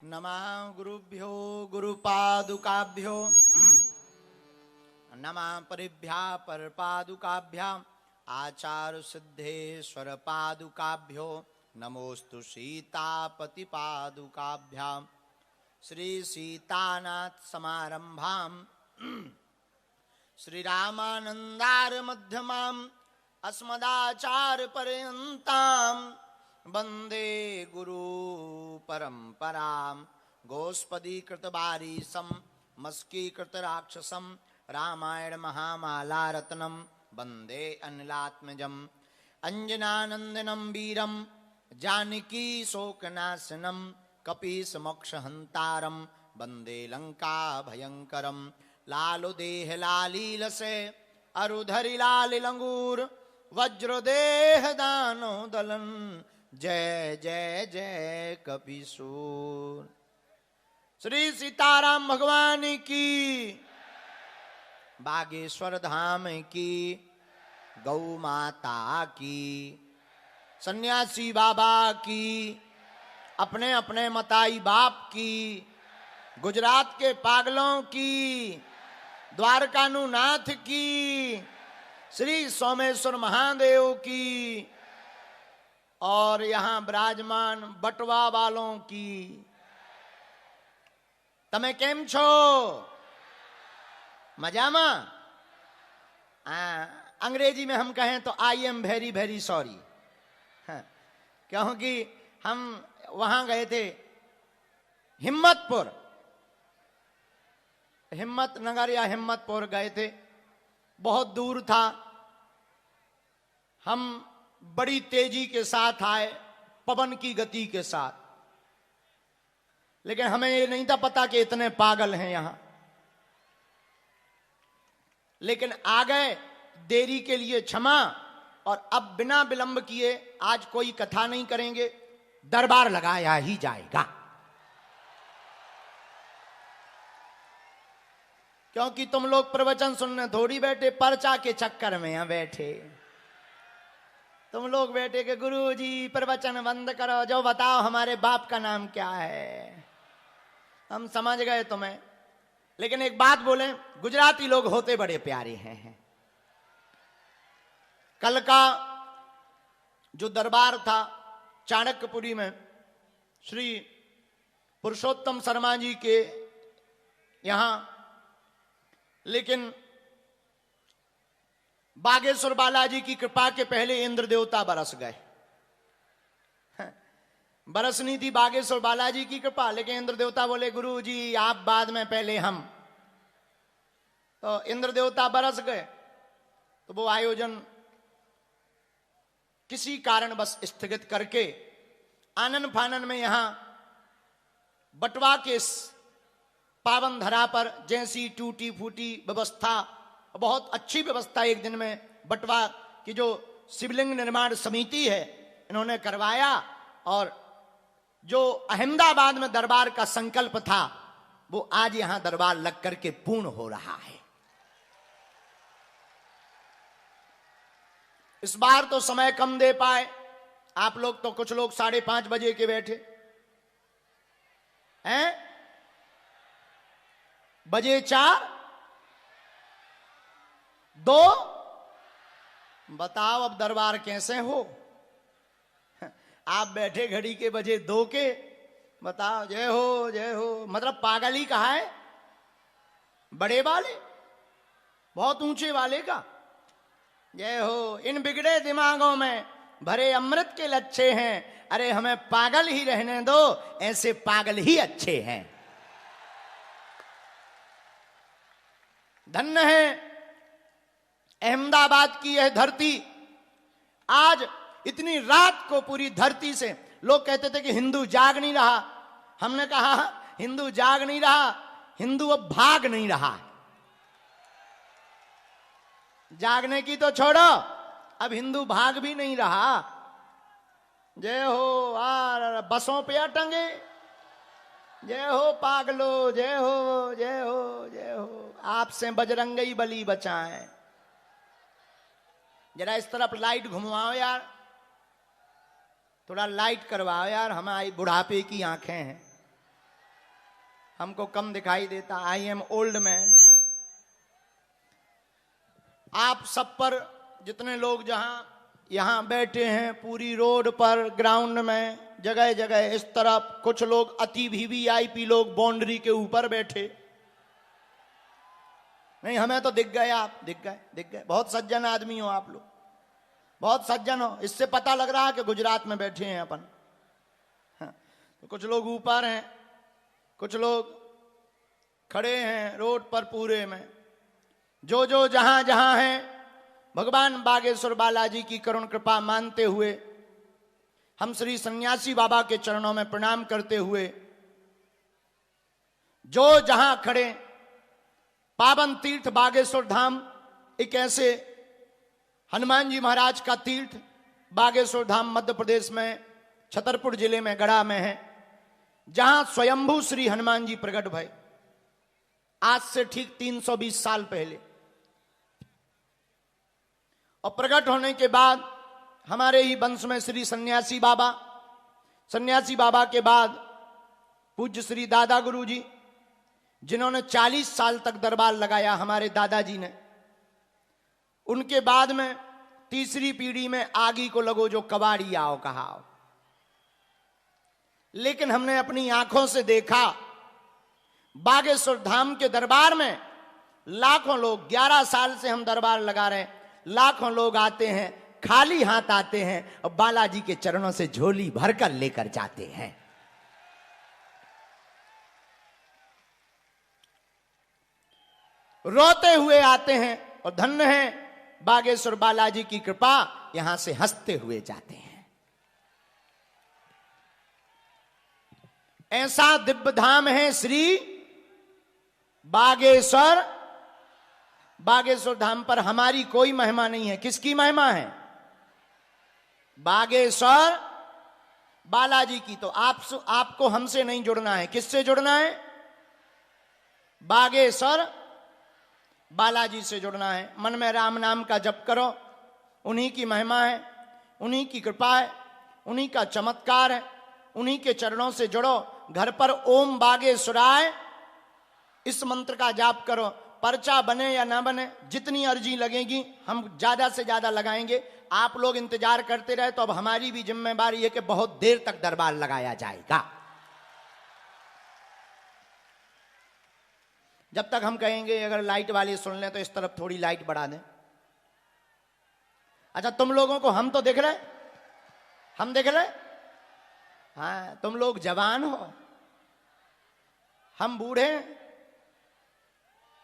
नमः गुरुभ्यो गुरुपादुकाभ्यो नमः परिभ्या परपादुकाभ्याम आचार्य सिद्धेश्वर पादुकाभ्यो नमोस्तु सीतापति पादुकाभ्याम श्री सीतानाथ समारंभाम श्री रामानंदार मध्यमाम अस्मदाचार्य पर्यंताम वंदे गुरु परंपराम गोस्पदी कृतवारीसम मस्की कृत राक्षसम रामायण महामाला रत्नम वंदे अनिलात्मजम अंजनानंदनम वीरम जानकी शोकनाशनम कपीस मोक्ष हंतारम वंदे लंका भयंकरम लालु देह लालील से अरुधरि लाल लंगूर वज्रदेह दानो दलन जय जय जय कपीसूर। श्री सीताराम भगवान की, बागेश्वर धाम की, गौ माता की, सन्यासी बाबा की, अपने अपने मताई बाप की, गुजरात के पागलों की, द्वारकानु नाथ की, श्री सोमेश्वर महादेव की और यहां विराजमान बटवा वालों की। तमे केम छो? मजामा? अंग्रेजी में हम कहें तो I am very very sorry, क्योंकि हम वहां गए थे हिम्मतपुर, हिम्मत नगर या हिम्मतपुर गए थे। बहुत दूर था, हम बड़ी तेजी के साथ आए, पवन की गति के साथ, लेकिन हमें ये नहीं था पता कि इतने पागल हैं यहां। लेकिन आ गए, देरी के लिए क्षमा। और अब बिना विलंब किए आज कोई कथा नहीं करेंगे, दरबार लगाया ही जाएगा, क्योंकि तुम लोग प्रवचन सुनने थोड़ी बैठे, पर्चा के चक्कर में यहां बैठे। तुम लोग बैठे कि गुरुजी प्रवचन बंद करो, जो बताओ हमारे बाप का नाम क्या है। हम समझ गए तुम्हें, लेकिन एक बात बोले, गुजराती लोग होते बड़े प्यारे हैं। कल का जो दरबार था चाणक्यपुरी में, श्री पुरुषोत्तम शर्मा जी के यहां, लेकिन बागेश्वर बालाजी की कृपा के पहले इंद्र देवता बरस गए। बरसनी थी बागेश्वर बालाजी की कृपा, लेकिन इंद्र देवता बोले गुरु जी आप बाद में, पहले हम। तो इंद्र देवता बरस गए, तो वो आयोजन किसी कारण बस स्थगित करके आनन फानन में यहां बटवा के पावन धरा पर जैसी टूटी फूटी व्यवस्था, बहुत अच्छी व्यवस्था एक दिन में बटवा की जो शिवलिंग निर्माण समिति है इन्होंने करवाया, और जो अहमदाबाद में दरबार का संकल्प था वो आज यहां दरबार लग करके पूर्ण हो रहा है। इस बार तो समय कम दे पाए आप लोग, तो कुछ लोग 5:30 बजे के बैठे हैं, बजे 4 2 बताओ अब दरबार कैसे हो। आप बैठे घड़ी के बजे 2 के, बताओ जय हो जय हो, मतलब पागल ही कहा है। बड़े वाले, बहुत ऊंचे वाले का जय हो। इन बिगड़े दिमागों में भरे अमृत के लच्छे हैं, अरे हमें पागल ही रहने दो, ऐसे पागल ही अच्छे हैं। धन्य है अहमदाबाद की यह धरती। आज इतनी रात को पूरी धरती से लोग कहते थे कि हिंदू जाग नहीं रहा। हमने कहा हिंदू जाग नहीं रहा, हिंदू अब भाग नहीं रहा। जागने की तो छोड़ो, अब हिंदू भाग भी नहीं रहा। जय हो, आ बसों पे अटंगे, जय हो पागलो, जय हो जय हो जय हो। आपसे बजरंगी बली बचाएं। जरा इस तरफ लाइट घुमाओ यार, थोड़ा लाइट करवाओ यार, हमारी बुढ़ापे की आंखें हैं। हमको कम दिखाई देता। I am old man. आप सब पर जितने लोग जहां यहां बैठे हैं, पूरी रोड पर, ग्राउंड में, जगह जगह, इस तरफ कुछ लोग अति वीवीआईपी लोग बाउंड्री के ऊपर बैठे। नहीं, हमें तो दिख गए आप, दिख गए। बहुत सज्जन आदमी हो आप लोग, बहुत सज्जन हो। इससे पता लग रहा है कि गुजरात में बैठे हैं अपन। हाँ, तो कुछ लोग ऊपर हैं, कुछ लोग खड़े हैं रोड पर पूरे में। जो जो जहां जहां हैं, भगवान बागेश्वर बालाजी की करुण कृपा मानते हुए, हम श्री सन्यासी बाबा के चरणों में प्रणाम करते हुए, जो जहां खड़े, पावन तीर्थ बागेश्वर धाम एक ऐसे हनुमान जी महाराज का तीर्थ, बागेश्वर धाम मध्य प्रदेश में छतरपुर जिले में गढ़ा में है, जहां स्वयंभू श्री हनुमान जी प्रकट भय आज से ठीक 320 साल पहले। और प्रकट होने के बाद हमारे ही वंश में श्री सन्यासी बाबा के बाद पूज्य श्री दादा गुरु जी, जिन्होंने 40 साल तक दरबार लगाया हमारे दादाजी ने। उनके बाद में तीसरी पीढ़ी में आगी को लगो जो कबाड़ी आओ कहाओ। लेकिन हमने अपनी आंखों से देखा, बागेश्वर धाम के दरबार में लाखों लोग, 11 साल से हम दरबार लगा रहे हैं, लाखों लोग आते हैं, खाली हाथ आते हैं और बालाजी के चरणों से झोली भरकर लेकर जाते हैं। रोते हुए आते हैं और धन्य है बागेश्वर बालाजी की कृपा, यहां से हंसते हुए जाते हैं। ऐसा दिव्य धाम है श्री बागेश्वर। बागेश्वर धाम पर हमारी कोई महिमा नहीं है। किसकी महिमा है? बागेश्वर बालाजी की। तो आपको हमसे नहीं जुड़ना है। किससे जुड़ना है? बागेश्वर बालाजी से जुड़ना है। मन में राम नाम का जप करो, उन्हीं की महिमा है, उन्हीं की कृपा है, उन्हीं का चमत्कार है, उन्हीं के चरणों से जुड़ो। घर पर ओम बागेश्वराय इस मंत्र का जाप करो। पर्चा बने या ना बने, जितनी अर्जी लगेगी हम ज्यादा से ज्यादा लगाएंगे। आप लोग इंतजार करते रहे तो अब हमारी भी जिम्मेदारी है कि बहुत देर तक दरबार लगाया जाएगा। जब तक हम कहेंगे अगर लाइट वाले सुन लें तो इस तरफ थोड़ी लाइट बढ़ा दें। अच्छा, तुम लोगों को हम तो दिख रहे, हम दिख रहे। हाँ, तुम लोग जवान हो, हम बूढ़े हैं,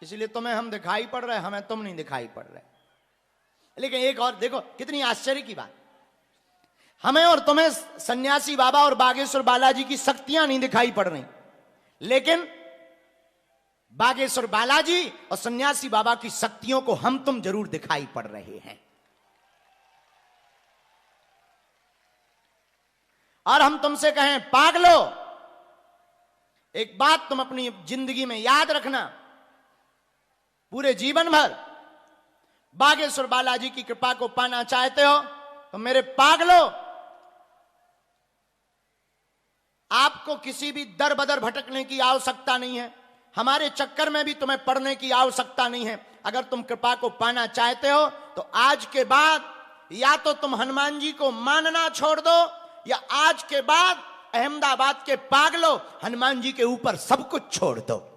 इसलिए तुम्हें हम दिखाई पड़ रहे, हमें तुम नहीं दिखाई पड़ रहे। लेकिन एक और देखो, कितनी आश्चर्य की बात, हमें और तुम्हें सन्यासी बाबा और बागेश्वर बालाजी की शक्तियां नहीं दिखाई पड़ रही, लेकिन बागेश्वर बालाजी और सन्यासी बाबा की शक्तियों को हम तुम जरूर दिखाई पड़ रहे हैं। और हम तुमसे कहें पागलो, एक बात तुम अपनी जिंदगी में याद रखना, पूरे जीवन भर बागेश्वर बालाजी की कृपा को पाना चाहते हो तो मेरे पागलो, आपको किसी भी दर बदर भटकने की आवश्यकता नहीं है। हमारे चक्कर में भी तुम्हें पड़ने की आवश्यकता नहीं है। अगर तुम कृपा को पाना चाहते हो तो आज के बाद या तो तुम हनुमान जी को मानना छोड़ दो, या आज के बाद अहमदाबाद के पागलो हनुमान जी के ऊपर सब कुछ छोड़ दो।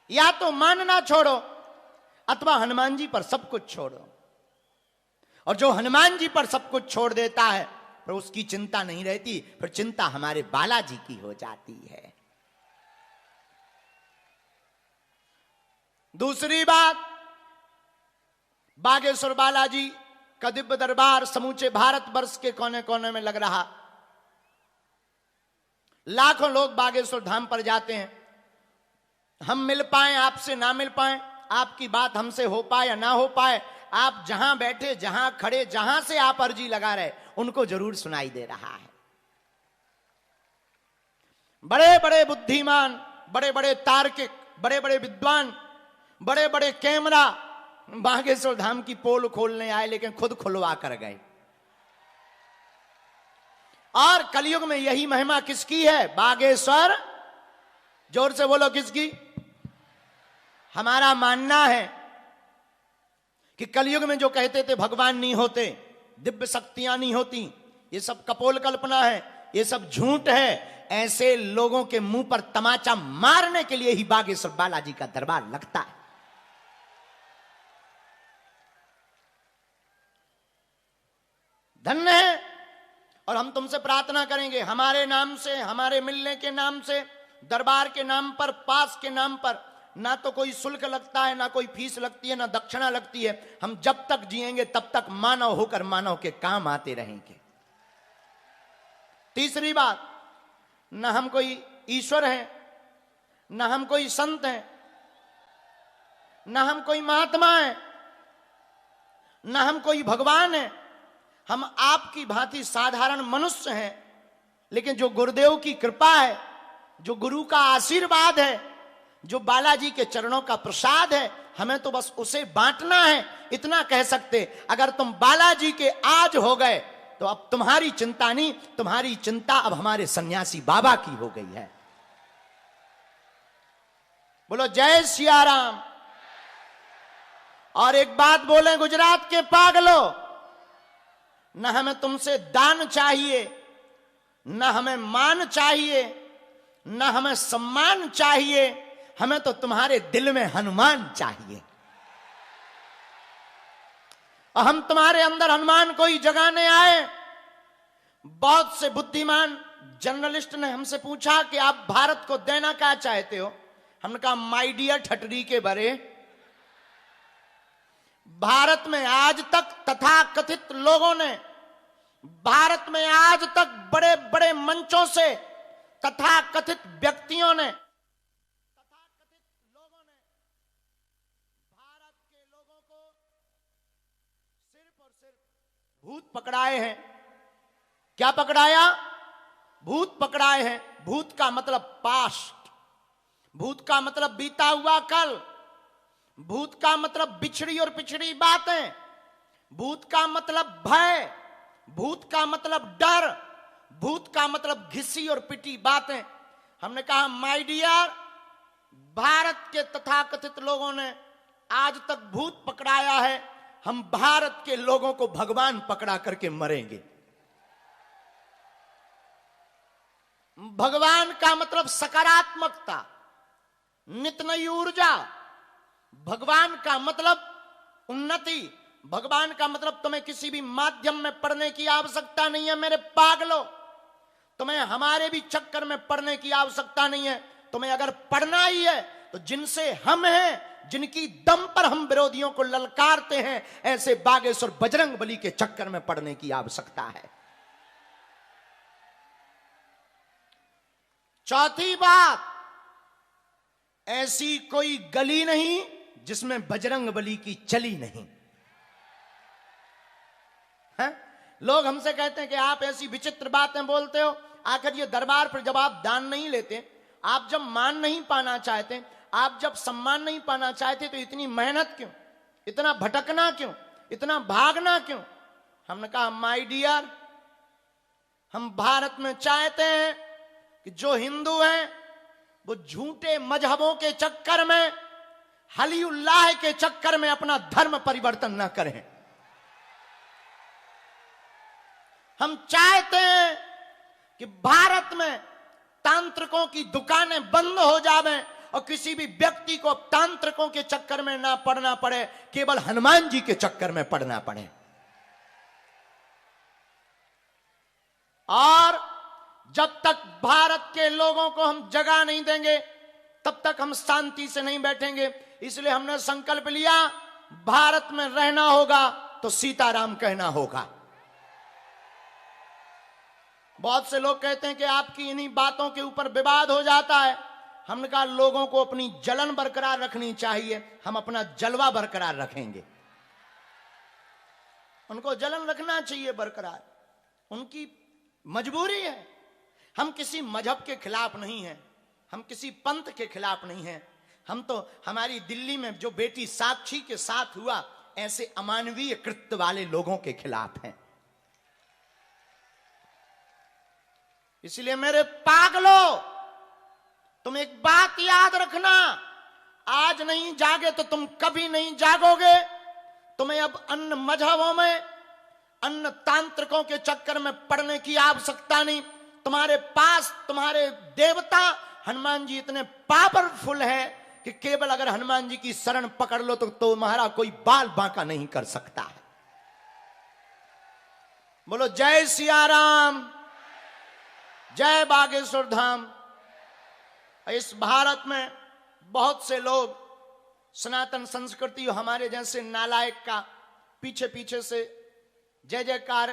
या तो मानना छोड़ो अथवा हनुमान जी पर सब कुछ छोड़ो। और जो हनुमान जी पर सब कुछ छोड़ देता है फिर उसकी चिंता नहीं रहती, फिर चिंता हमारे बालाजी की हो जाती है। दूसरी बात, बागेश्वर बालाजी का दिव्य दरबार समूचे भारतवर्ष के कोने कोने में लग रहा। लाखों लोग बागेश्वर धाम पर जाते हैं। हम मिल पाए आपसे ना मिल पाए, आपकी बात हमसे हो पाए या ना हो पाए, आप जहां बैठे, जहां खड़े, जहां से आप अर्जी लगा रहे, उनको जरूर सुनाई दे रहा है। बड़े बड़े बुद्धिमान, बड़े बड़े तार्किक, बड़े बड़े विद्वान, बड़े बड़े कैमरा बागेश्वर धाम की पोल खोलने आए, लेकिन खुद खुलवा कर गए। और कलयुग में यही महिमा किसकी है? बागेश्वर। जोर से बोलो, किसकी? हमारा मानना है कि कलयुग में जो कहते थे भगवान नहीं होते, दिव्य शक्तियां नहीं होती, ये सब कपोल कल्पना है, ये सब झूठ है, ऐसे लोगों के मुंह पर तमाचा मारने के लिए ही बागेश्वर बालाजी का दरबार लगता है। धन्य है। और हम तुमसे प्रार्थना करेंगे, हमारे नाम से, हमारे मिलने के नाम से, दरबार के नाम पर, पास के नाम पर ना तो कोई शुल्क लगता है, ना कोई फीस लगती है, ना दक्षिणा लगती है। हम जब तक जिएंगे तब तक मानव होकर मानव के काम आते रहेंगे। तीसरी बात, न हम कोई ईश्वर हैं, न हम कोई संत हैं, न हम कोई महात्मा हैं, न हम कोई भगवान हैं। हम आपकी भांति साधारण मनुष्य हैं। लेकिन जो गुरुदेव की कृपा है, जो गुरु का आशीर्वाद है, जो बालाजी के चरणों का प्रसाद है, हमें तो बस उसे बांटना है। इतना कह सकते, अगर तुम बालाजी के आज हो गए तो अब तुम्हारी चिंता नहीं, तुम्हारी चिंता अब हमारे सन्यासी बाबा की हो गई है। बोलो जय सिया राम। और एक बात बोले गुजरात के पागलों, न हमें तुमसे दान चाहिए, न हमें मान चाहिए, न हमें सम्मान चाहिए, हमें तो तुम्हारे दिल में हनुमान चाहिए। और हम तुम्हारे अंदर हनुमान को ही जगाने आए। बहुत से बुद्धिमान जर्नलिस्ट ने हमसे पूछा कि आप भारत को देना क्या चाहते हो? हमने कहा, माय डियर ठटरी के बरे, भारत में आज तक तथाकथित लोगों ने, भारत में आज तक बड़े बड़े मंचों से तथाकथित व्यक्तियों ने, तथाकथित लोगों ने भारत के लोगों को सिर्फ और सिर्फ भूत पकड़ाए हैं। क्या पकड़ाया? भूत पकड़ाए हैं। भूत का मतलब पास्ट, भूत का मतलब बीता हुआ कल, भूत का मतलब बिछड़ी और पिछड़ी बातें, भूत का मतलब भय, भूत का मतलब डर, भूत का मतलब घिसी और पिटी बातें। हमने कहा, माय डियर, भारत के तथाकथित लोगों ने आज तक भूत पकड़ाया है, हम भारत के लोगों को भगवान पकड़ा करके मरेंगे। भगवान का मतलब सकारात्मकता, नित्य नई ऊर्जा। भगवान का मतलब उन्नति। भगवान का मतलब तुम्हें किसी भी माध्यम में पढ़ने की आवश्यकता नहीं है मेरे पागलों। तुम्हें हमारे भी चक्कर में पढ़ने की आवश्यकता नहीं है। तुम्हें अगर पढ़ना ही है तो जिनसे हम हैं, जिनकी दम पर हम विरोधियों को ललकारते हैं, ऐसे बागेश्वर बजरंग बली के चक्कर में पढ़ने की आवश्यकता है। चौथी बात, ऐसी कोई गली नहीं जिसमें बजरंग बली की चली नहीं है। लोग हमसे कहते हैं कि आप ऐसी विचित्र बातें बोलते हो। आखिर ये दरबार पर जब आप दान नहीं लेते, आप जब मान नहीं पाना चाहते, आप जब सम्मान नहीं पाना चाहते, तो इतनी मेहनत क्यों, इतना भटकना क्यों, इतना भागना क्यों? हमने कहा, माय डियर, हम भारत में चाहते हैं कि जो हिंदू हैं वो झूठे मजहबों के चक्कर में, हली उल्लाह के चक्कर में अपना धर्म परिवर्तन न करें। हम चाहते हैं कि भारत में तांत्रिकों की दुकानें बंद हो जावें और किसी भी व्यक्ति को तांत्रिकों के चक्कर में ना पड़ना पड़े, केवल हनुमान जी के चक्कर में पड़ना पड़े। और जब तक भारत के लोगों को हम जगह नहीं देंगे, तब तक हम शांति से नहीं बैठेंगे। इसलिए हमने संकल्प लिया, भारत में रहना होगा तो सीताराम कहना होगा। बहुत से लोग कहते हैं कि आपकी इन्हीं बातों के ऊपर विवाद हो जाता है। हमने कहा, लोगों को अपनी जलन बरकरार रखनी चाहिए, हम अपना जलवा बरकरार रखेंगे। उनको जलन रखना चाहिए बरकरार, उनकी मजबूरी है। हम किसी मजहब के खिलाफ नहीं हैं, हम किसी पंथ के खिलाफ नहीं हैं। हम तो हमारी दिल्ली में जो बेटी साक्षी के साथ हुआ, ऐसे अमानवीय कृत्य वाले लोगों के खिलाफ हैं। इसलिए मेरे पागलो, तुम एक बात याद रखना, आज नहीं जागे तो तुम कभी नहीं जागोगे। तुम्हें अब अन्य मजहबों में, अन्य तांत्रिकों के चक्कर में पड़ने की आवश्यकता नहीं। तुम्हारे पास तुम्हारे देवता हनुमान जी इतने पावरफुल है कि केवल अगर हनुमान जी की शरण पकड़ लो तो तुम्हारा कोई बाल बांका नहीं कर सकता है। बोलो जय सिया राम, जय बागेश्वर धाम। इस भारत में बहुत से लोग सनातन संस्कृति हमारे जैसे नालायक का पीछे पीछे से जय जयकार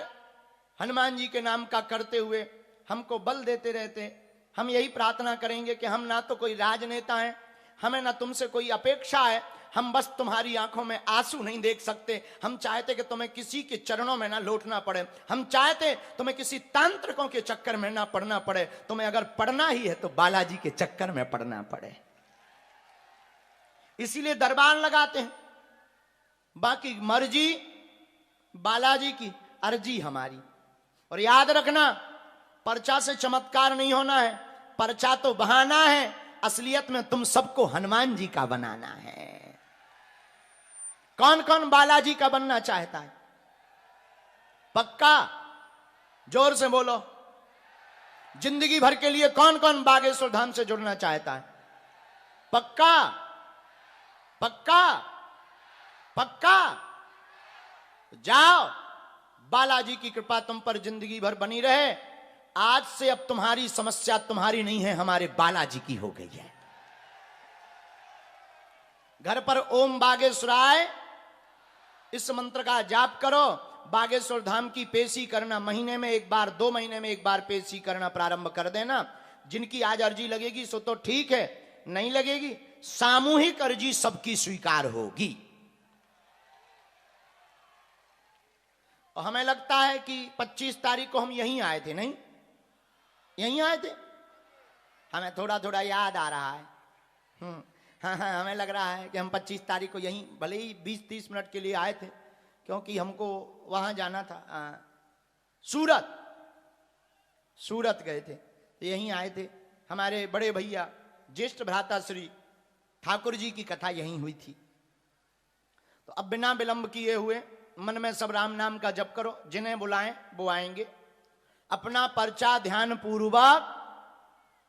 हनुमान जी के नाम का करते हुए हमको बल देते रहते। हम यही प्रार्थना करेंगे कि हम ना तो कोई राजनेता हैं, हमें ना तुमसे कोई अपेक्षा है, हम बस तुम्हारी आंखों में आंसू नहीं देख सकते। हम चाहते कि तुम्हें किसी के चरणों में ना लौटना पड़े, हम चाहते तुम्हें किसी तांत्रिकों के चक्कर में ना पड़ना पड़े। तुम्हें अगर पढ़ना ही है तो बालाजी के चक्कर में पड़ना पड़े, इसीलिए दरबार लगाते हैं। बाकी मर्जी बालाजी की, अर्जी हमारी। और याद रखना, पर्चा से चमत्कार नहीं होना है, पर्चा तो बहाना है, असलियत में तुम सबको हनुमान जी का बनाना है। कौन कौन बालाजी का बनना चाहता है? पक्का जोर से बोलो। जिंदगी भर के लिए कौन कौन बागेश्वर धाम से जुड़ना चाहता है? पक्का पक्का पक्का? जाओ, बालाजी की कृपा तुम पर जिंदगी भर बनी रहे। आज से अब तुम्हारी समस्या तुम्हारी नहीं है, हमारे बालाजी की हो गई है। घर पर ओम बागेश्वराय इस मंत्र का जाप करो। बागेश्वर धाम की पेशी करना, महीने में एक बार, 2 महीने में एक बार पेशी करना प्रारंभ कर देना। जिनकी आज अर्जी लगेगी सो तो ठीक है, नहीं लगेगी सामूहिक अर्जी सबकी स्वीकार होगी। और हमें लगता है कि 25 तारीख को हम यहीं आए थे, नहीं यहीं आए थे? हमें थोड़ा थोड़ा याद आ रहा है। हाँ, हमें लग रहा है कि हम 25 तारीख को यहीं, भले ही 20-30 मिनट के लिए आए थे, क्योंकि हमको वहां जाना था। सूरत गए थे, तो यहीं आए थे। हमारे बड़े भैया ज्येष्ठ भ्राता श्री ठाकुर जी की कथा यहीं हुई थी। तो अब बिना विलंब किए हुए मन में सब राम नाम का जप करो। जिन्हें बुलाएं वो आएंगे। अपना पर्चा ध्यान पूर्वक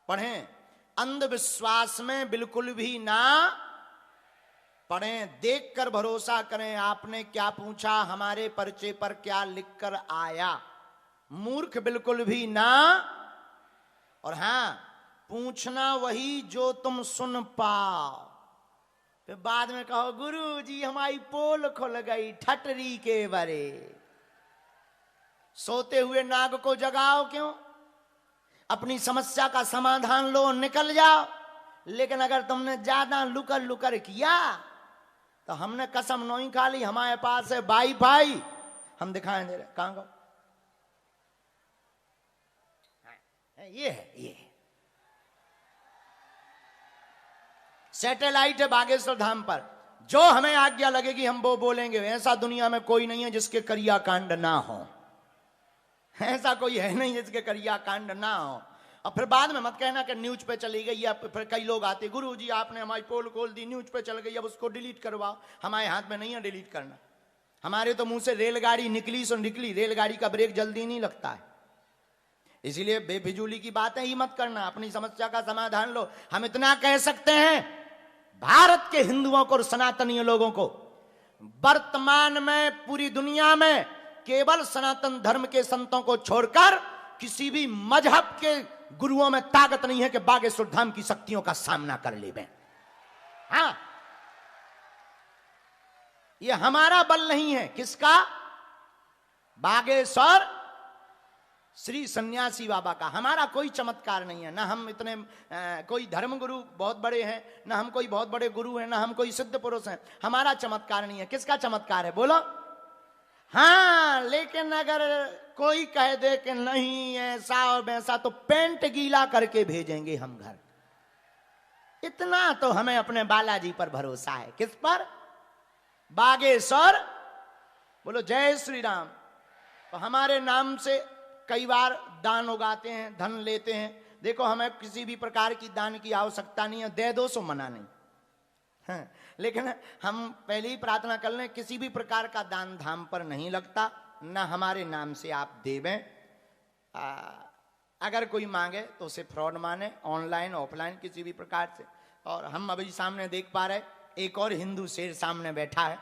पढ़ें, अंधविश्वास में बिल्कुल भी ना पढ़ें। देखकर भरोसा करें, आपने क्या पूछा, हमारे पर्चे पर क्या लिखकर आया। मूर्ख बिल्कुल भी ना। और हां, पूछना वही जो तुम सुन पाओ। फिर बाद में कहो गुरु जी हमारी पोल खुल गई ठटरी के बरे। सोते हुए नाग को जगाओ क्यों? अपनी समस्या का समाधान लो, निकल जाओ। लेकिन अगर तुमने ज्यादा लुकर लुकर किया तो हमने कसम नहीं खा ली, हमारे पास है वाईफाई, हम दिखाएं दे रहे। कहां को ये है, ये सैटेलाइट है बागेश्वर धाम पर। जो हमें आज्ञा लगेगी हम वो बोलेंगे। ऐसा दुनिया में कोई नहीं है जिसके करिया कांड ना हो। ऐसा कोई है नहीं जिसके करिया कांड ना हो। और फिर बाद में मत कहना कि न्यूज पे चली गई। या फिर कई लोग आते, गुरु जी आपने हमारी पोल खोल दी, न्यूज पे चल गई, अब उसको डिलीट करवाओ। हमारे हाथ में नहीं है डिलीट करना। हमारे तो मुंह से रेलगाड़ी निकली सो निकली। रेलगाड़ी का ब्रेक जल्दी नहीं लगता है। इसीलिए बेफिजूली की बातें ही मत करना, अपनी समस्या का समाधान लो। हम इतना कह सकते हैं, भारत के हिंदुओं को और सनातनीय लोगों को वर्तमान में पूरी दुनिया में केवल सनातन धर्म के संतों को छोड़कर किसी भी मजहब के गुरुओं में ताकत नहीं है कि बागेश्वर धाम की शक्तियों का सामना कर लें। हाँ, यह हमारा बल नहीं है। किसका? बागेश्वर श्री सन्यासी बाबा का। हमारा कोई चमत्कार नहीं है। ना हम इतने कोई धर्म गुरु बहुत बड़े हैं, ना हम कोई बहुत बड़े गुरु हैं, ना हम कोई सिद्ध पुरुष हैं। हमारा चमत्कार नहीं है। किसका चमत्कार है बोलो? हाँ, लेकिन अगर कोई कह दे कि नहीं ऐसा और वैसा तो पेंट गीला करके भेजेंगे हम घर। इतना तो हमें अपने बालाजी पर भरोसा है। किस पर? बागेश्वर। बोलो जय श्री राम। तो हमारे नाम से कई बार दान उगाते हैं, धन लेते हैं। देखो, हमें किसी भी प्रकार की दान की आवश्यकता नहीं है, दे दो सो मना नहीं है। लेकिन हम पहले ही प्रार्थना कर लें, किसी भी प्रकार का दान धाम पर नहीं लगता, न हमारे नाम से आप देवें। अगर कोई मांगे तो उसे फ्रॉड माने, ऑनलाइन ऑफलाइन किसी भी प्रकार से। और हम अभी सामने देख पा रहे, एक और हिंदू शेर सामने बैठा है,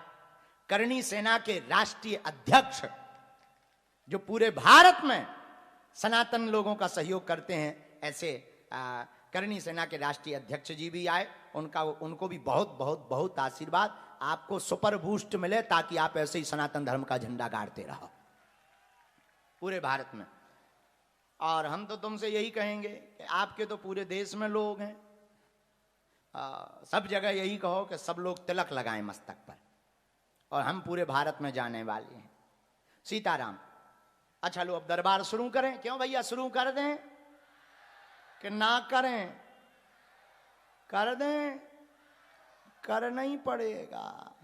करणी सेना के राष्ट्रीय अध्यक्ष, जो पूरे भारत में सनातन लोगों का सहयोग करते हैं। ऐसे करणी सेना के राष्ट्रीय अध्यक्ष जी भी आए, उनको भी बहुत बहुत बहुत आशीर्वाद, आपको सुपर बूस्ट मिले ताकि आप ऐसे ही सनातन धर्म का झंडा गाड़ते रहो पूरे भारत में। और हम तो तुमसे यही कहेंगे कि आपके तो पूरे देश में लोग हैं, सब जगह यही कहो कि सब लोग तिलक लगाएं मस्तक पर, और हम पूरे भारत में जाने वाले हैं। सीताराम। अच्छा लो, अब दरबार शुरू करें? क्यों भैया, शुरू कर दें कि ना करें? कर दें, करना ही पड़ेगा।